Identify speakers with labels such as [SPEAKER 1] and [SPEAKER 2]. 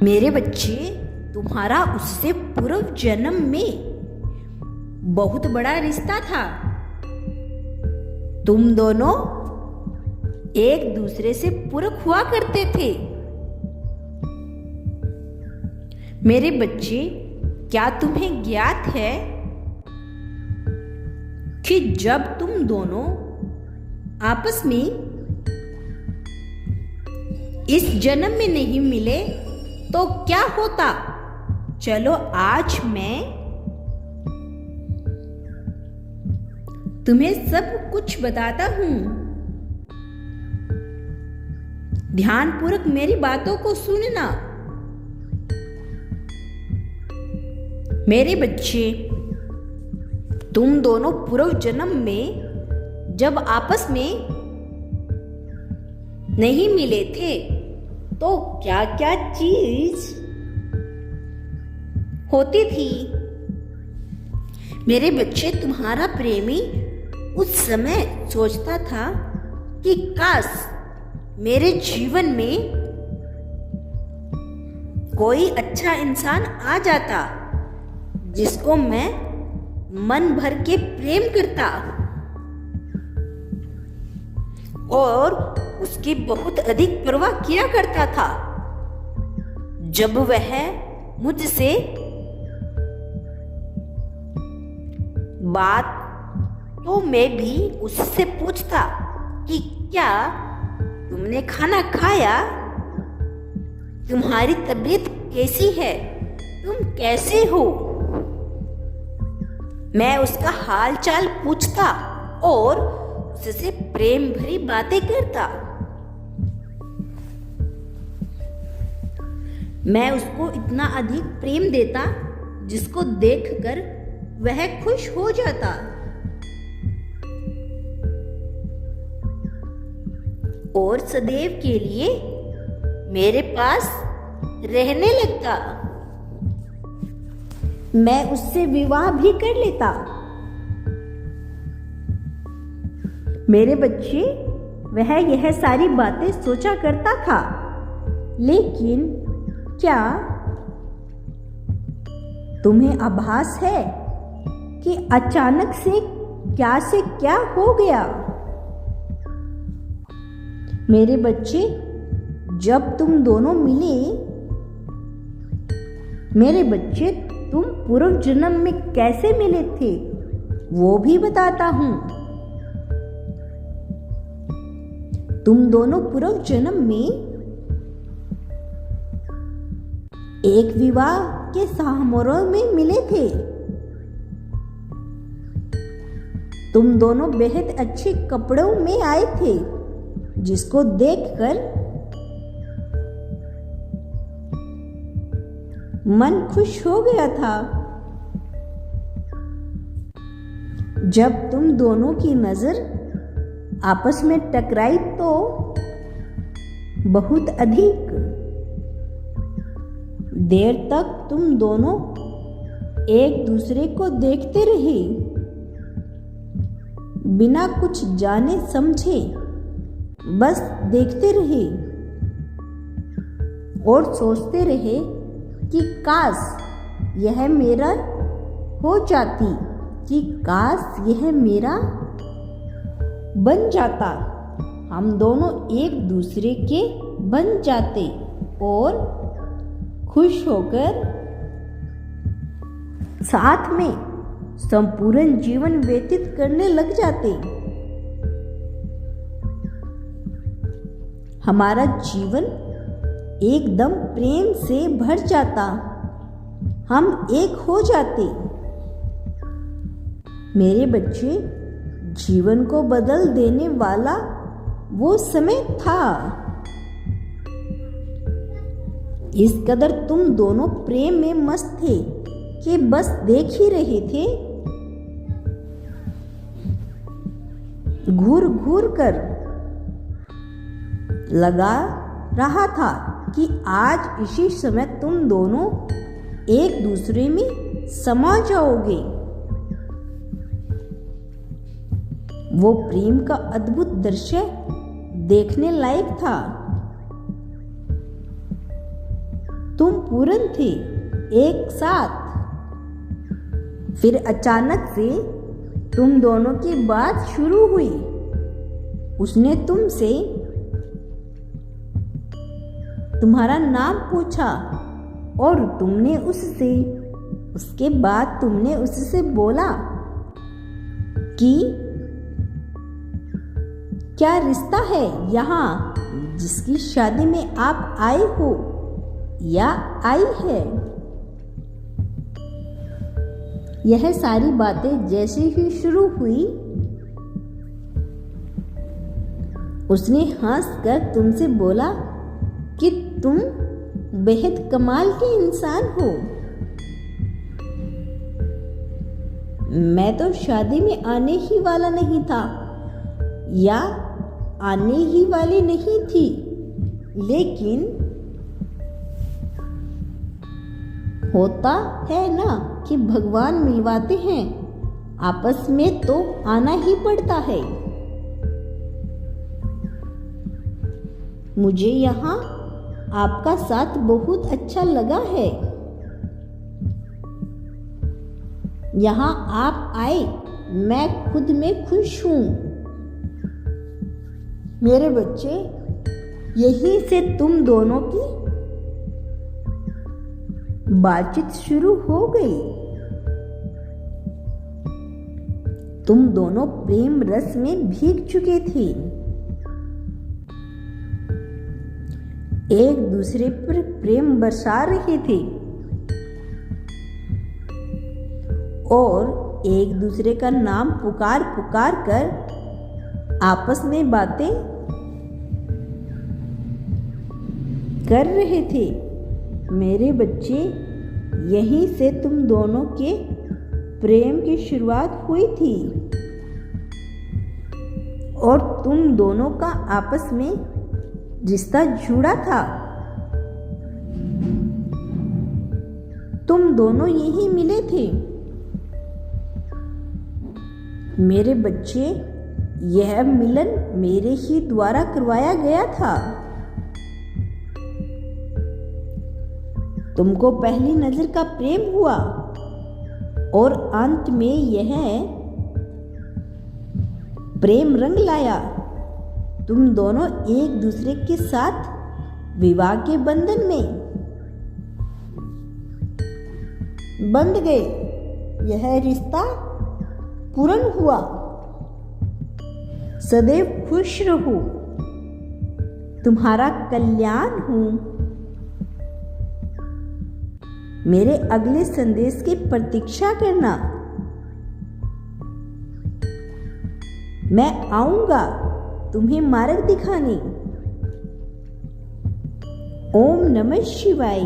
[SPEAKER 1] मेरे बच्चे, तुम्हारा उससे पूर्व जन्म में बहुत बड़ा रिश्ता था। तुम दोनों एक दूसरे से पूरक हुआ करते थे। मेरे बच्चे, क्या तुम्हें ज्ञात है कि जब तुम दोनों आपस में इस जन्म में नहीं मिले तो क्या होता? चलो आज मैं तुम्हें सब कुछ बताता हूं। ध्यानपूर्वक मेरी बातों को सुनना। मेरे बच्चे, तुम दोनों पूर्व जन्म में जब आपस में नहीं मिले थे तो क्या क्या चीज होती थी? मेरे बच्चे, तुम्हारा प्रेमी उस समय सोचता था कि काश मेरे जीवन में कोई अच्छा इंसान आ जाता जिसको मैं मन भर के प्रेम करता और उसकी बहुत अधिक परवाह किया करता था। जब वह मुझसे बात तो मैं भी उससे पूछता कि क्या तुमने खाना खाया? तुम्हारी तबीयत कैसी है? तुम कैसे हो? मैं उसका हाल चाल पूछता और उससे प्रेम भरी बातें करता। मैं उसको इतना अधिक प्रेम देता जिसको देखकर वह खुश हो जाता। और सदैव के लिए मेरे पास रहने लगता। मैं उससे विवाह भी कर लेता। मेरे बच्चे, वह यह सारी बातें सोचा करता था, लेकिन क्या तुम्हें आभास है कि अचानक से क्या हो गया? मेरे बच्चे, जब तुम दोनों मिले, मेरे बच्चे, तुम पूर्व जन्म में कैसे मिले थे वो भी बताता हूं। तुम दोनों पूर्व जन्म में एक विवाह के समारोह में मिले थे। तुम दोनों बेहद अच्छे कपड़ों में आए थे जिसको देखकर मन खुश हो गया था। जब तुम दोनों की नजर आपस में टकराई तो बहुत अधिक देर तक तुम दोनों एक दूसरे को देखते रहे, बिना कुछ जाने समझे बस देखते रहे और सोचते रहे कि काश यह मेरा हो जाती, कि काश यह मेरा बन जाता। हम दोनों एक दूसरे के बन जाते और खुश होकर साथ में संपूर्ण जीवन व्यतीत करने लग जाते। हमारा जीवन एकदम प्रेम से भर जाता। हम एक हो जाते। मेरे बच्चे, जीवन को बदल देने वाला वो समय था। इस कदर तुम दोनों प्रेम में मस्त थे कि बस देख ही रहे थे, घूर घूर कर लगा रहा था कि आज इसी समय तुम दोनों एक दूसरे में समा जाओगे। वो प्रेम का अद्भुत दृश्य देखने लायक था। तुम पूर्ण थे एक साथ। फिर अचानक से तुम दोनों की बात शुरू हुई। उसने तुमसे तुम्हारा नाम पूछा और तुमने उसके बाद तुमने उससे बोला कि क्या रिश्ता है यहाँ जिसकी शादी में आप आए हो या आई है। यह सारी बातें जैसे ही शुरू हुई, उसने हंसकर तुमसे बोला कि तुम बेहद कमाल के इंसान हो। मैं तो शादी में आने ही वाला नहीं था या आने ही वाली नहीं थी, लेकिन होता है ना कि भगवान मिलवाते हैं, आपस में तो आना ही पड़ता है। मुझे यहाँ आपका साथ बहुत अच्छा लगा है। यहाँ आप आए, मैं खुद में खुश हूँ। मेरे बच्चे, यहीं से तुम दोनों की बातचीत शुरू हो गई। तुम दोनों प्रेम रस में भीग चुके थे, एक दूसरे पर प्रेम बरसा रहे थे और एक दूसरे का नाम पुकार पुकार कर आपस में बातें कर रहे थे। मेरे बच्चे, यहीं से तुम दोनों के प्रेम की शुरुआत हुई थी और तुम दोनों का आपस में रिश्ता जुड़ा था। तुम दोनों यहीं मिले थे। मेरे बच्चे, यह मिलन मेरे ही द्वारा करवाया गया था। तुमको पहली नजर का प्रेम हुआ और अंत में यह प्रेम रंग लाया। तुम दोनों एक दूसरे के साथ विवाह के बंधन में बंध गए। यह रिश्ता पूर्ण हुआ। सदैव खुश रहो। तुम्हारा कल्याण हूँ। मेरे अगले संदेश की प्रतीक्षा करना। मैं आऊंगा तुम्हें मार्ग दिखाने। ओम नमः शिवाय।